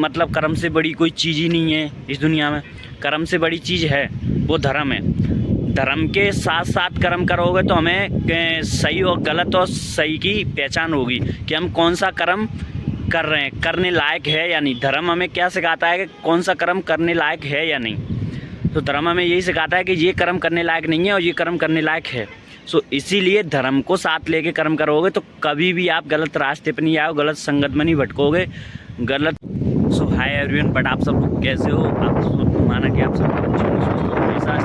मतलब कर्म से बड़ी कोई चीज़ ही नहीं है इस दुनिया में। कर्म से बड़ी चीज़ है वो धर्म है। धर्म के साथ साथ कर्म करोगे तो हमें सही और गलत और सही की पहचान होगी कि हम कौन सा कर्म कर रहे हैं, करने लायक है या नहीं। धर्म हमें क्या सिखाता है कि कौन सा कर्म करने लायक है या नहीं। तो धर्म हमें यही सिखाता है कि ये कर्म करने लायक नहीं है और ये कर्म करने लायक है। सो इसीलिए धर्म को साथ लेके कर्म करोगे तो कभी भी आप गलत रास्ते पर नहीं आओ, गलत संगत में नहीं भटकोगे, गलत। सो हाय एवरीवन, बट आप सब लोग कैसे हो? आप माना कि आप सब लोग अच्छे हो, स्वस्थ हो, हमेशा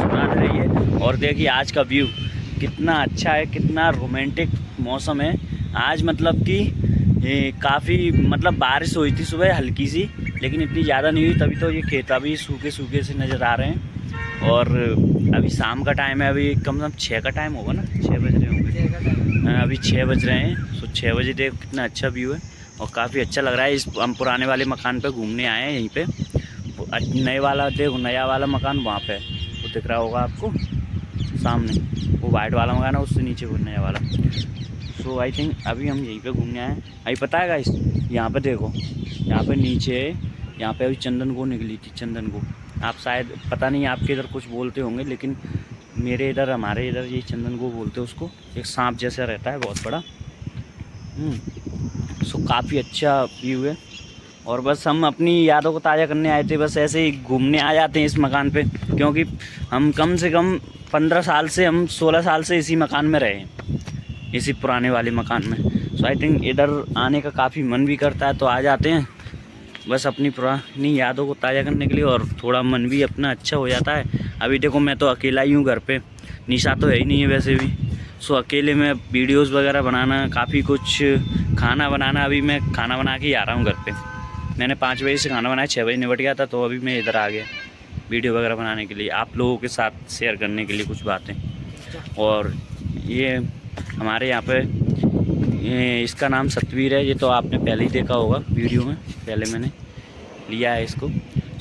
सुनाते रहिए। और देखिए आज का व्यू कितना अच्छा है, कितना रोमांटिक मौसम है आज। मतलब कि काफ़ी मतलब बारिश हुई थी सुबह हल्की सी, लेकिन इतनी ज़्यादा नहीं हुई, तभी तो ये खेत अभी सूखे सूखे से नज़र आ रहे हैं। और अभी शाम का टाइम है, अभी कम से कम 6 का टाइम होगा ना, 6 बज रहे होंगे, अभी 6 बज रहे हैं। सो 6 बजे देखो कितना अच्छा व्यू है और काफ़ी अच्छा लग रहा है। इस हम पुराने वाले मकान पे घूमने आए हैं, यहीं पे नए वाला देखो, नया वाला मकान वहाँ पे वो दिख रहा होगा आपको सामने, वो वाइट वाला मकान है, उससे नीचे वो नया वाला। सो आई थिंक अभी हम यहीं पे घूमने आए हैं। अभी पता है गाइस, यहाँ पे देखो, यहाँ पे नीचे, यहाँ पे अभी चंदन को निकली थी, चंदन को। आप शायद पता नहीं आपके इधर कुछ बोलते होंगे, लेकिन मेरे इधर, हमारे इधर ये चंदन को बोलते हैं उसको। एक सांप जैसा रहता है, बहुत बड़ा। सो काफ़ी अच्छा व्यू है। और बस हम अपनी यादों को ताज़ा करने आए थे, बस ऐसे ही घूमने आ जाते हैं इस मकान पे, क्योंकि हम कम से कम 15 साल से, हम 16 साल से इसी मकान में रहे हैं, इसी पुराने वाले मकान में। सो आई थिंक इधर आने का काफ़ी मन भी करता है, तो आ जाते हैं बस अपनी पुरानी यादों को ताज़ा करने के लिए, और थोड़ा मन भी अपना अच्छा हो जाता है। अभी देखो मैं तो अकेला ही हूँ घर पे, निशा तो है ही नहीं है वैसे भी। सो अकेले में वीडियोस वगैरह बनाना, काफ़ी कुछ खाना बनाना, अभी मैं खाना बना के ही आ रहा हूँ घर पे। मैंने 5 बजे से खाना बनाया, 6 बजे निपट गया था, तो अभी मैं इधर आ गया वीडियो वगैरह बनाने के लिए, आप लोगों के साथ शेयर करने के लिए कुछ बातें। और ये हमारे यहाँ पे इसका नाम सतवीर है, ये तो आपने पहले ही देखा होगा वीडियो में, पहले मैंने लिया है इसको।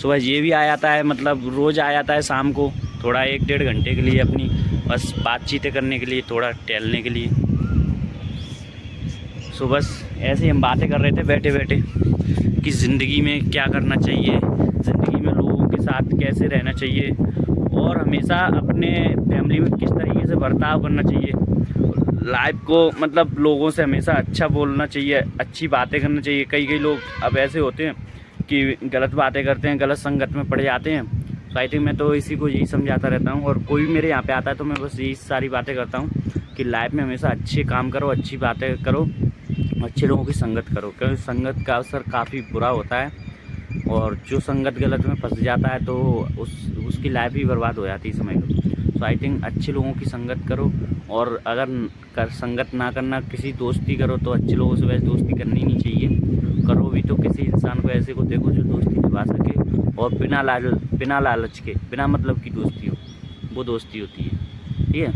सुबह ये भी आ जाता है, मतलब रोज़ आ जाता है शाम को, थोड़ा 1-1.5 घंटे के लिए अपनी बस बातचीतें करने के लिए, थोड़ा टहलने के लिए। सो बस ऐसे ही हम बातें कर रहे थे बैठे बैठे कि ज़िंदगी में क्या करना चाहिए, ज़िंदगी में लोगों के साथ कैसे रहना चाहिए, और हमेशा अपने फैमिली में किस तरीके से बर्ताव करना चाहिए, लाइफ को मतलब लोगों से हमेशा अच्छा बोलना चाहिए, अच्छी बातें करना चाहिए। कई लोग अब ऐसे होते हैं कि गलत बातें करते हैं, गलत संगत में पड़ जाते हैं। तो आई थिंक मैं तो इसी को यही समझाता रहता हूँ, और कोई भी मेरे यहाँ पे आता है तो मैं बस यही सारी बातें करता हूँ कि लाइफ में हमेशा अच्छे काम करो, अच्छी बातें करो, अच्छे लोगों की संगत करो, क्योंकि संगत का असर काफ़ी बुरा होता है, और जो संगत गलत में फंस जाता है तो उसकी लाइफ ही बर्बाद हो जाती है, समझ लो। तो आई थिंक अच्छे लोगों की संगत करो, और अगर संगत ना करना, किसी दोस्ती करो तो अच्छे लोगों से वैसे दोस्ती करनी नहीं चाहिए। करो भी तो किसी इंसान को ऐसे को देखो जो दोस्ती निभा सके, और बिना लालच के, बिना मतलब की दोस्ती हो, वो दोस्ती होती है, ठीक है।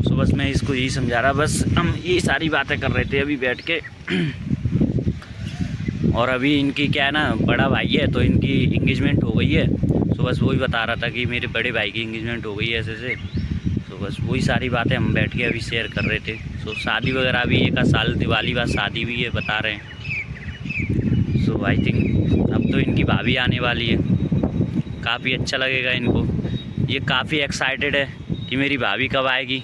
सो बस मैं इसको यही समझा रहा, बस हम ये सारी बातें कर रहे थे अभी बैठ के। और अभी इनकी क्या है ना, बड़ा भाई है तो इनकी इंगेजमेंट हो गई है। सो बस वही बता रहा था कि मेरे बड़े भाई की इंगेजमेंट हो गई है ऐसे से। सो बस वही सारी बातें हम बैठ के अभी शेयर कर रहे थे। सो शादी वगैरह भी एक साल दिवाली बाद शादी भी है बता रहे हैं। सो आई थिंक अब तो इनकी भाभी आने वाली है, काफ़ी अच्छा लगेगा इनको। ये काफ़ी एक्साइटेड है कि मेरी भाभी कब आएगी।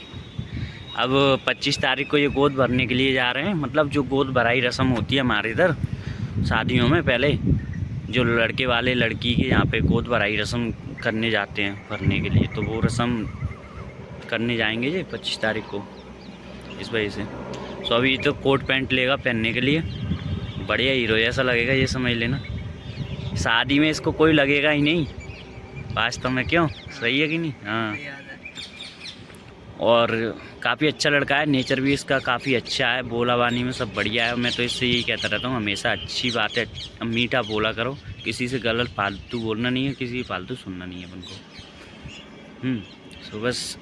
अब 25 तारीख को ये गोद भरने के लिए जा रहे हैं, मतलब जो गोद भराई रस्म होती है हमारे इधर शादियों में, पहले जो लड़के वाले लड़की के यहाँ पे गोद भराई रस्म करने जाते हैं भरने के लिए, तो वो रस्म करने जाएंगे जी 25 तारीख को, इस वजह से। सो अभी तो कोट पैंट लेगा पहनने के लिए, बढ़िया हीरो जैसा लगेगा, ये समझ लेना। शादी में इसको कोई लगेगा ही नहीं वास्तव में, क्यों? सही है कि नहीं? हाँ। और काफ़ी अच्छा लड़का है, नेचर भी इसका काफ़ी अच्छा है, बोला बानी में सब बढ़िया है। मैं तो इससे यही कहता रहता हूँ, हमेशा अच्छी बातें, मीठा बोला करो, किसी से गलत फालतू बोलना नहीं है, किसी की फालतू सुनना नहीं है अपन को। सो बस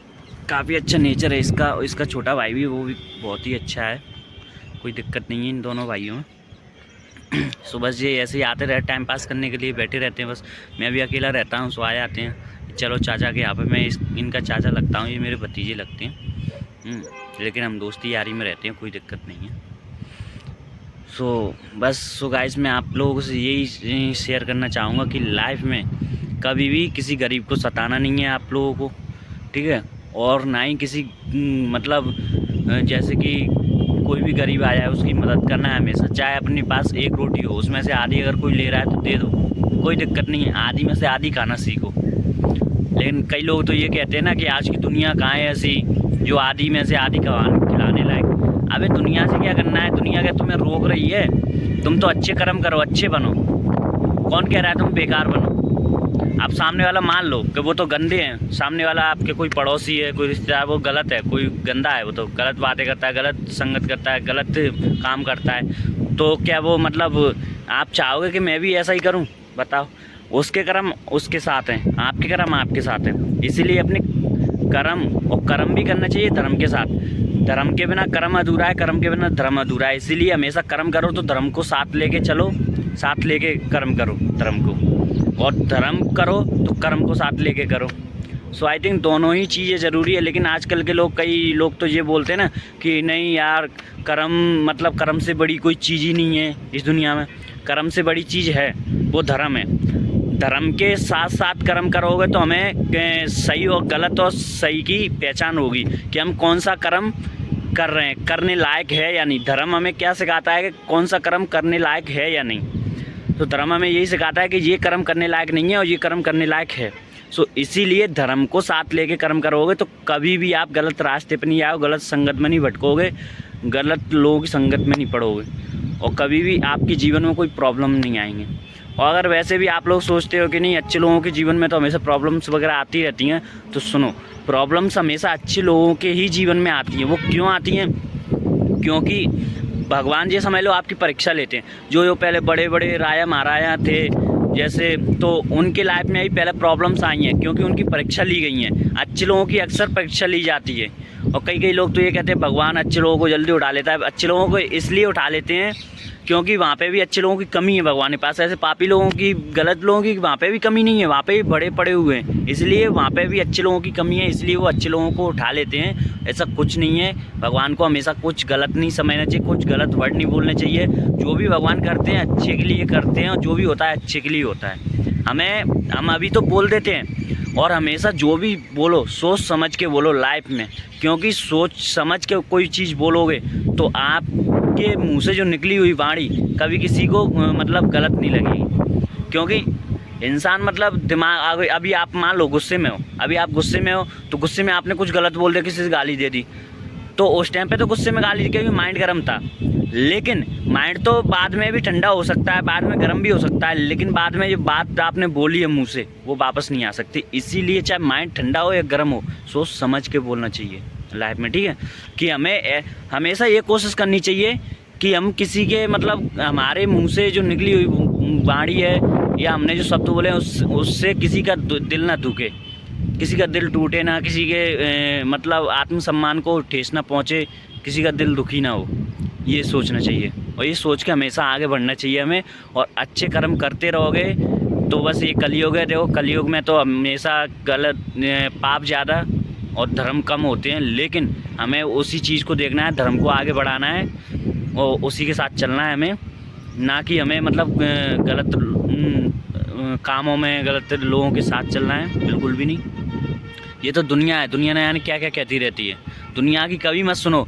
काफ़ी अच्छा नेचर है इसका, और इसका छोटा भाई भी, वो भी बहुत ही अच्छा है, कोई दिक्कत नहीं है इन दोनों भाइयों में। सो बस ये ऐसे ही आते रहे, टाइम पास करने के लिए बैठे रहते हैं बस। मैं भी अकेला रहता हूँ, सो आ जाते हैं, चलो चाचा के यहाँ पे। मैं इनका चाचा लगता हूँ, ये मेरे भतीजे लगते हैं। लेकिन हम दोस्ती यारी में रहते हैं, कोई दिक्कत नहीं है। बस गाइस मैं आप लोगों से यही शेयर करना चाहूँगा कि लाइफ में कभी भी किसी गरीब को सताना नहीं है आप लोगों को, ठीक है। और ना ही किसी मतलब जैसे कि कोई भी गरीब आ जाए उसकी मदद करना है हमेशा, चाहे अपने पास एक रोटी हो उसमें से आधी अगर कोई ले रहा है तो दे दो, कोई दिक्कत नहीं है, आधी में से आधी खाना सीखो। लेकिन कई लोग तो ये कहते हैं ना कि आज की दुनिया कहाँ है ऐसी जो आधी में से आधी खिलाने लायक। अबे दुनिया से क्या करना है, दुनिया क्या तुम्हें रोक रही है? तुम तो अच्छे कर्म करो, अच्छे बनो। कौन कह रहा है तुम बेकार बनो? आप सामने वाला मान लो कि वो तो गंदे हैं, सामने वाला आपके कोई पड़ोसी है, कोई रिश्तेदार, वो गलत है, कोई गंदा है, वो तो गलत बातें करता है, गलत संगत करता है, गलत काम करता है, तो क्या वो मतलब आप चाहोगे कि मैं भी ऐसा ही करूं? बताओ। उसके कर्म उसके साथ हैं, आपके कर्म आपके साथ हैं। इसीलिए अपने कर्म भी करना चाहिए धर्म के साथ। धर्म के बिना कर्म अधूरा है, कर्म के बिना धर्म अधूरा है। इसीलिए हमेशा कर्म करो तो धर्म को साथ लेके चलो, साथ लेके कर्म करो धर्म को, और धर्म करो तो कर्म को साथ लेके करो। सो आई थिंक दोनों ही चीज़ें ज़रूरी है। लेकिन आजकल के लोग, कई लोग तो ये बोलते हैं ना कि नहीं यार कर्म मतलब कर्म से बड़ी कोई चीज़ ही नहीं है इस दुनिया में। कर्म से बड़ी चीज़ है वो धर्म है। धर्म के साथ साथ कर्म करोगे तो हमें सही और गलत और सही की पहचान होगी कि हम कौन सा कर्म कर रहे हैं, करने लायक है या नहीं। धर्म हमें क्या सिखाता है कि कौन सा कर्म करने लायक है या नहीं। तो धर्म हमें यही सिखाता है कि ये कर्म करने लायक नहीं है और ये कर्म करने लायक है। सो इसीलिए धर्म को साथ लेके कर्म करोगे तो कभी भी आप गलत रास्ते पर नहीं आओ, गलत संगत में नहीं भटकोगे, गलत लोगों की संगत में नहीं पड़ोगे, और कभी भी आपके जीवन में कोई प्रॉब्लम नहीं आएंगे। और अगर वैसे भी आप लोग सोचते हो कि नहीं अच्छे लोगों के जीवन में तो हमेशा प्रॉब्लम्स वगैरह आती रहती हैं, तो सुनो, प्रॉब्लम्स हमेशा अच्छे लोगों के ही जीवन में आती हैं। वो क्यों आती हैं? क्योंकि भगवान जी समझ लो आपकी परीक्षा लेते हैं। जो पहले बड़े बड़े राजा महाराजा थे जैसे, तो उनके लाइफ में ही पहले प्रॉब्लम्स आई हैं क्योंकि उनकी परीक्षा ली गई हैं। अच्छे लोगों की अक्सर परीक्षा ली जाती है। और कई लोग तो ये कहते हैं भगवान अच्छे लोगों को जल्दी उठा लेता है। अच्छे लोगों को इसलिए उठा लेते हैं क्योंकि वहाँ पे भी अच्छे लोगों की कमी है भगवान के पास। ऐसे पापी लोगों की, गलत लोगों की वहाँ पे भी कमी नहीं है, वहाँ पे भी बड़े पड़े हुए हैं, इसलिए वहाँ पे भी अच्छे लोगों की कमी है, इसलिए वो अच्छे लोगों को उठा लेते हैं। ऐसा कुछ नहीं है। भगवान को हमेशा कुछ गलत नहीं समझना चाहिए, कुछ गलत वर्ड नहीं बोलने चाहिए। जो भी भगवान करते हैं अच्छे के लिए करते हैं, और जो भी होता है अच्छे के लिए होता है। हम अभी तो बोल देते हैं, और हमेशा जो भी बोलो सोच समझ के बोलो लाइफ में, क्योंकि सोच समझ के कोई चीज़ बोलोगे तो आपके मुंह से जो निकली हुई वाणी कभी किसी को मतलब गलत नहीं लगेगी। क्योंकि इंसान मतलब दिमाग, अभी आप मान लो गुस्से में हो, अभी आप गुस्से में हो तो गुस्से में आपने कुछ गलत बोल दिया, किसी से गाली दे दी, तो उस टाइम पे तो गुस्से में गाली दी क्योंकि माइंड गर्म था। लेकिन माइंड तो बाद में भी ठंडा हो सकता है, बाद में गर्म भी हो सकता है, लेकिन बाद में जो बात आपने बोली है मुंह से वो वापस नहीं आ सकती। इसीलिए चाहे माइंड ठंडा हो या गर्म हो, सोच समझ के बोलना चाहिए लाइफ में, ठीक है। कि हमें हमेशा ये कोशिश करनी चाहिए कि हम किसी के मतलब हमारे मुंह से जो निकली हुई वाणी है या हमने जो शब्द बोले उससे किसी का दिल ना दुखे, किसी का दिल टूटे ना, किसी के मतलब आत्मसम्मान को ठेस ना पहुँचे, किसी का दिल दुखी ना हो। ये सोचना चाहिए और ये सोच के हमेशा आगे बढ़ना चाहिए हमें। और अच्छे कर्म करते रहोगे तो बस ये कलयुग है। देखो कलयुग में तो हमेशा गलत पाप ज़्यादा और धर्म कम होते हैं, लेकिन हमें उसी चीज़ को देखना है, धर्म को आगे बढ़ाना है और उसी के साथ चलना है हमें, ना कि हमें मतलब गलत कामों में गलत लोगों के साथ चलना है, बिल्कुल भी नहीं। ये तो दुनिया है, दुनिया ने यानी क्या क्या कहती रहती है, दुनिया की कभी मत सुनो।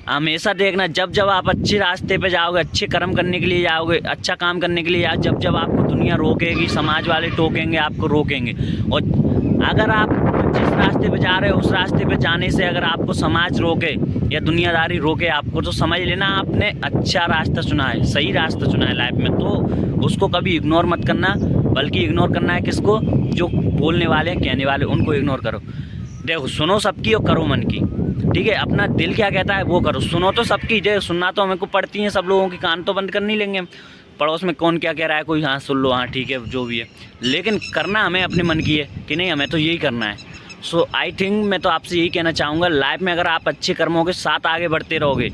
हमेशा देखना जब आप अच्छे रास्ते पे जाओगे, अच्छे कर्म करने के लिए जाओगे, अच्छा काम करने के लिए जब आपको दुनिया रोकेगी, समाज वाले टोकेंगे, आपको रोकेंगे। और अगर आप जिस रास्ते पे जा रहे हो उस रास्ते पे जाने से अगर आपको समाज रोके या दुनियादारी रोके आपको, तो समझ लेना आपने अच्छा रास्ता चुना है, सही रास्ता चुना है लाइफ में। तो उसको कभी इग्नोर मत करना, बल्कि इग्नोर करना है किसको? जो बोलने वाले हैं, कहने वाले, उनको इग्नोर करो। देखो सुनो सबकी और करो मन की, ठीक है। अपना दिल क्या कहता है वो करो। सुनो तो सबकी, जो सुनना तो हमें को पड़ती है सब लोगों की, कान तो बंद कर नहीं लेंगे। पड़ोस में कौन क्या कह रहा है, कोई हाँ सुन लो, हाँ ठीक है जो भी है, लेकिन करना हमें अपने मन की है कि नहीं हमें तो यही करना है। सो आई थिंक मैं तो आपसे यही कहना चाहूँगा, लाइफ में अगर आप अच्छे कर्मों के साथ आगे बढ़ते रहोगे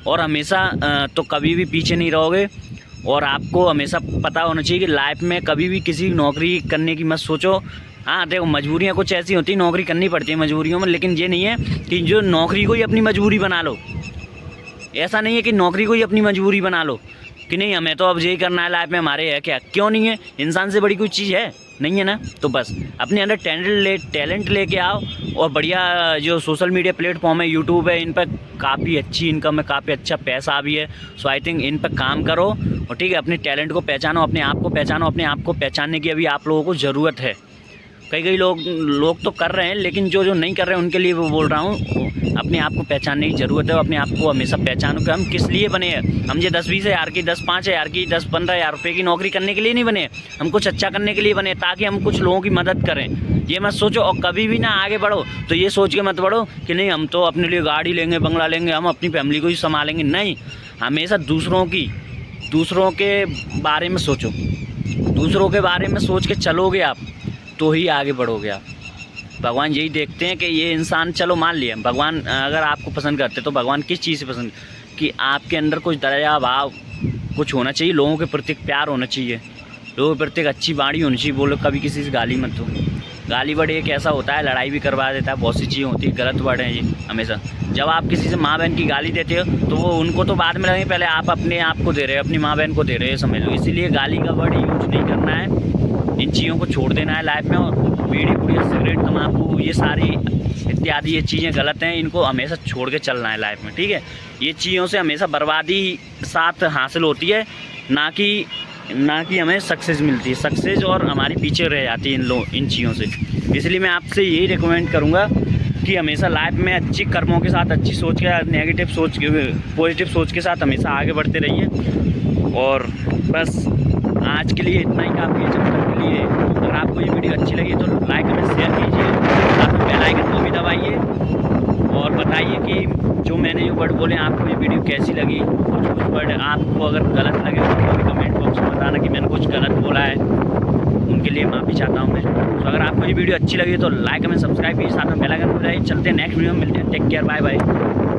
और हमेशा तो कभी भी पीछे नहीं रहोगे। और आपको हमेशा पता होना चाहिए कि लाइफ में कभी भी किसी नौकरी करने की मत सोचो। हाँ देखो मजबूरियाँ कुछ ऐसी होती हैं, नौकरी करनी पड़ती है मजबूरियों में, लेकिन ये नहीं है कि जो नौकरी को ही अपनी मजबूरी बना लो। ऐसा नहीं है कि नौकरी को ही अपनी मजबूरी बना लो कि नहीं हमें तो अब यही करना है लाइफ में, हमारे है क्या, क्यों नहीं है? इंसान से बड़ी कोई चीज़ है नहीं है ना। तो बस अपने अंदर टैलेंट लेके आओ और बढ़िया जो सोशल मीडिया प्लेटफॉर्म है, यूट्यूब है, इन पर काफ़ी अच्छी इनकम है, काफ़ी अच्छा पैसा भी है। सो आई थिंक इन पर काम करो और ठीक है, अपने टैलेंट को पहचानो, अपने आप को पहचानो। अपने आप को पहचानने की अभी आप लोगों को ज़रूरत है। कई लोग तो कर रहे हैं, लेकिन जो नहीं कर रहे हैं उनके लिए वो बोल रहा हूँ, अपने आप को पहचानने की ज़रूरत है। अपने आप को हमेशा पहचानो कि हम किस लिए बने हैं। हम ये 10-20 हज़ार की, 10-5 हज़ार की, 10-15 हज़ार रुपये की नौकरी करने के लिए नहीं बने। हम कुछ अच्छा करने के लिए बने, ताकि हम कुछ लोगों की मदद करें। ये मत सोचो, और कभी भी ना आगे बढ़ो तो ये सोच के मत बढ़ो कि नहीं हम तो अपने लिए गाड़ी लेंगे, बंगला लेंगे, हम अपनी फैमिली को ही संभालेंगे। नहीं, हमेशा दूसरों के बारे में सोचो। दूसरों के बारे में सोच के चलोगे आप तो ही आगे बढ़ोगे आप। भगवान यही देखते हैं कि ये इंसान, चलो मान लिया भगवान अगर आपको पसंद करते तो भगवान किस चीज़ से पसंद, कि आपके अंदर कुछ दया भाव कुछ होना चाहिए, लोगों के प्रति प्यार होना चाहिए, लोगों के प्रति अच्छी वाणी होनी चाहिए। बोलो कभी किसी से गाली मत दो। गाली वर्ड एक ऐसा होता है, लड़ाई भी करवा देता है, बहुत सी चीज़ें होती है, गलत वर्ड है ये हमेशा। जब आप किसी से माँ बहन की गाली देते हो तो वो उनको तो बाद में लगेंगे, पहले आप अपने आप को दे रहे हो, अपनी माँ बहन को दे रहे हो, समझ लो। इसीलिए गाली का वर्ड यूज नहीं करना है, इन चीज़ों को छोड़ देना है लाइफ में। और बीड़ी पुड़िया सिगरेट तम्बाकू ये सारी इत्यादि ये चीज़ें गलत हैं, इनको हमेशा छोड़ के चलना है लाइफ में, ठीक है। ये चीज़ों से हमेशा बर्बादी साथ हासिल होती है, ना कि हमें सक्सेस मिलती है। सक्सेस और हमारी पीछे रह जाती है इन चीज़ों से। इसलिए मैं आपसे यही रिकमेंड करूँगा कि हमेशा लाइफ में अच्छी कर्मों के साथ, अच्छी सोच के, नेगेटिव सोच के, पॉजिटिव सोच के साथ हमेशा आगे बढ़ते रहिए। और बस आज के लिए इतना ही काफ़ी है। जब तक के लिए अगर आपको ये वीडियो अच्छी लगी तो लाइक कमेंट शेयर कीजिए, साथ में बेल आइकन को भी दबाइए और बताइए कि जो मैंने ये वर्ड बोले आपको ये वीडियो कैसी लगी। कुछ वर्ड आपको अगर गलत लगे तो भी कमेंट बॉक्स में बताना कि मैंने कुछ गलत बोला है, उनके लिए माफ़ी चाहता हूँ मैं। तो अगर आपको ये वीडियो अच्छी लगी तो लाइक कमेंट सब्सक्राइब कीजिए, साथ में बेल आइकन को दबाइए। चलते हैं नेक्स्ट वीडियो में, मिलते हैं। Take care, bye bye.